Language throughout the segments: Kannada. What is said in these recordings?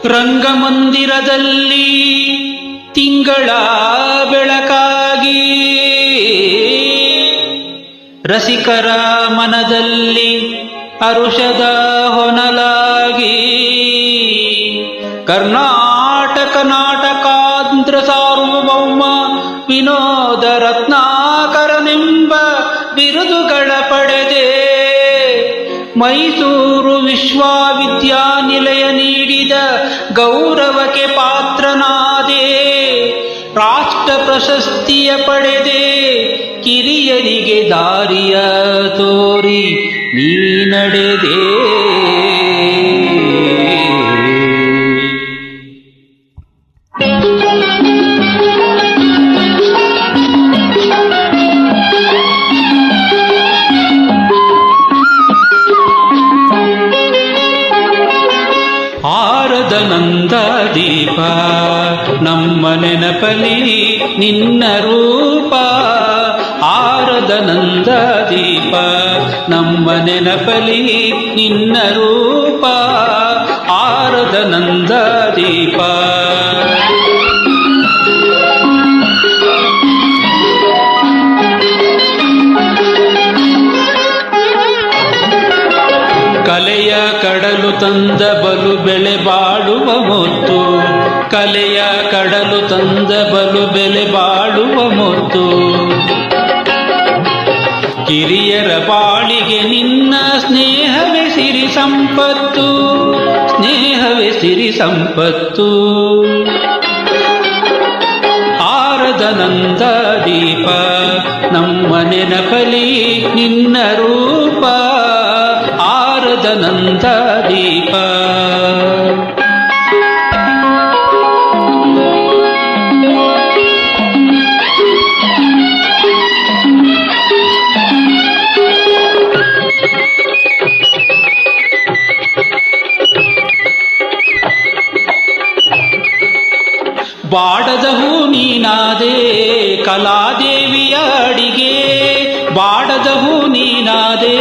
ರಂಗಮಂದಿರದಲ್ಲಿ ತಿಂಗಳ ಬೆಳಕಾಗಿ ರಸಿಕರ ಮನದಲ್ಲಿ ಹರುಷದ ಹೊನಲಾಗಿ ಕರ್ನಾಟಕ ನಾಟಕಾಂಧ್ರ ಸಾರ್ವಭೌಮ ವಿನೋದ ರತ್ನಾಕರನೆಂಬ ಬಿರುದುಗಳ ಪಡೆದೆ ಮೈಸೂರು ವಿಶ್ವವಿದ್ಯಾನಿಲಯ ನೀಡಿದ ಗೌರವಕ್ಕೆ ಪಾತ್ರನಾದೆ ರಾಷ್ಟ್ರ ಪ್ರಶಸ್ತಿಯ ಪಡೆದೆ ಕಿರಿಯರಿಗೆ ದಾರಿಯ ತೋರಿ ನೀ ನಡೆದೆ ಆರದ ನಂದ ದೀಪ ನಮ್ಮ ನೆನಪಲಿ ನಿನ್ನ ರೂಪ ಆರದ ನಂದ ದೀಪ ನಮ್ಮ ನೆನಪಲಿ ನಿನ್ನ ರೂಪ ಆರದ ನಂದ ದೀಪ ಕಲೆಯ ಕಡಲು ತಂದ ಬಲು ಬೆಲೆ ಬಾಳುವ ಮುತ್ತು ಕಲೆಯ ಕಡಲು ತಂದ ಬಲು ಬೆಲೆ ಬಾಳುವ ಮುತ್ತು ಕಿರಿಯರ ಬಾಳಿಗೆ ನಿನ್ನ ಸ್ನೇಹವೇ ಸಿರಿ ಸಂಪತ್ತು ಸ್ನೇಹವೇ ಸಿರಿ ಸಂಪತ್ತು ಆರದ ನಂದ ದೀಪ ನಮ್ಮ ನೆನಪಲಿ ನಿನ್ನ ರೂಪ ಆರದ ನಂದ ದೀಪ ಬಾಡದ ಹೂ ನೀನಾದೆ ಕಲಾದೇವಿಯ ಅಡಿಗೆ ಬಾಡದ ಹೂ ನೀನಾದೆ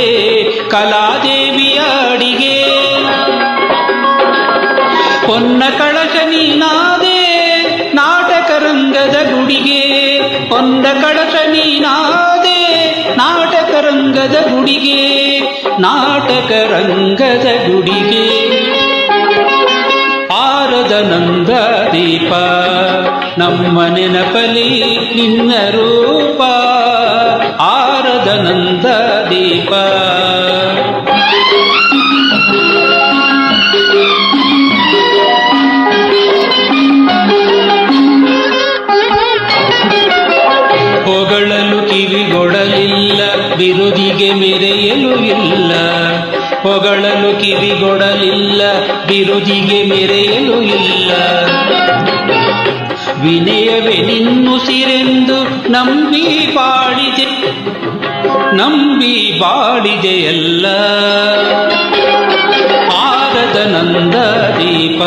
ಕಲಾದೇವಿಯ ಅಡಿಗೆ ಹೊನ್ನ ಕಳಶ ನೀನಾದೆ ನಾಟಕ ರಂಗದ ಗುಡಿಗೆ ಹೊನ್ನ ಕಳಶ ನೀನಾದೆ ನಾಟಕ ರಂಗದ ಗುಡಿಗೆ ನಾಟಕ ರಂಗದ ಗುಡಿಗೆ ಆರದ ನಂದ ದೀಪ ನಮ್ಮ ನೆನಪಲಿ ನಿನ್ನ ರೂಪ ಆರದ ನಂದ ದೀಪ ಹೊಗಳಲು ಕಿವಿಗೊಡಲಿಲ್ಲ ಬಿರುದಿಗೆ ಮೆರೆಯಲು ಇಲ್ಲ ಹೊಗಳಲು ಕಿವಿಗೊಡಲಿಲ್ಲ ಬಿರುದಿಗೆ ಮೆರೆಯಲು ಇಲ್ಲ ವಿನಯವೇ ನಿನ್ನುಸಿರೆಂದು ನಂಬಿ ಬಾಳಿದೆಯಲ್ಲ ಆರದ ನಂದ ದೀಪ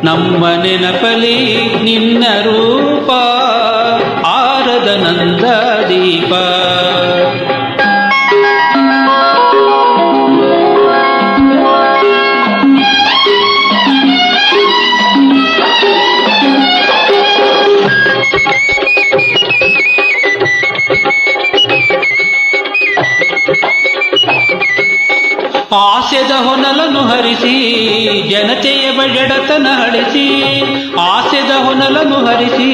ನಮ್ಮ ನೆನಪಲಿ ನಿನ್ನ ರೂಪ ಆರದ ನಂದ ದೀಪ ಆಸೆದ ಹೊನಲನ್ನು ಹರಿಸಿ ಜನತೆಯ ಜಡತನ ಹಳಿಸಿ ಆಸೆದ ಹೊನಲನ್ನು ಹರಿಸಿ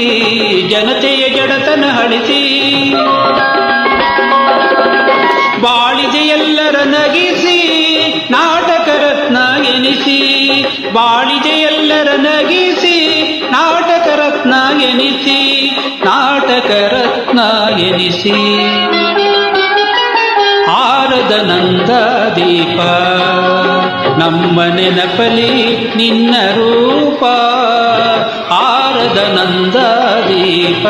ಜನತೆಯ ಜಡತನ ಹಳಿಸಿ ಬಾಳಿದೆ ಎಲ್ಲರ ನಗಿಸಿ ನಾಟಕ ರತ್ನ ಎನಿಸಿ ಬಾಳಿದೆ ಎಲ್ಲರ ನಗಿಸಿ ನಾಟಕ ರತ್ನ ಎನಿಸಿ ನಾಟಕ ರತ್ನ ಎನಿಸಿ ಆರದ ನಂದ ದೀಪ ನಮ್ಮ ನೆನಪಲಿ ನಿನ್ನ ರೂಪ ಆರದ ನಂದ ದೀಪ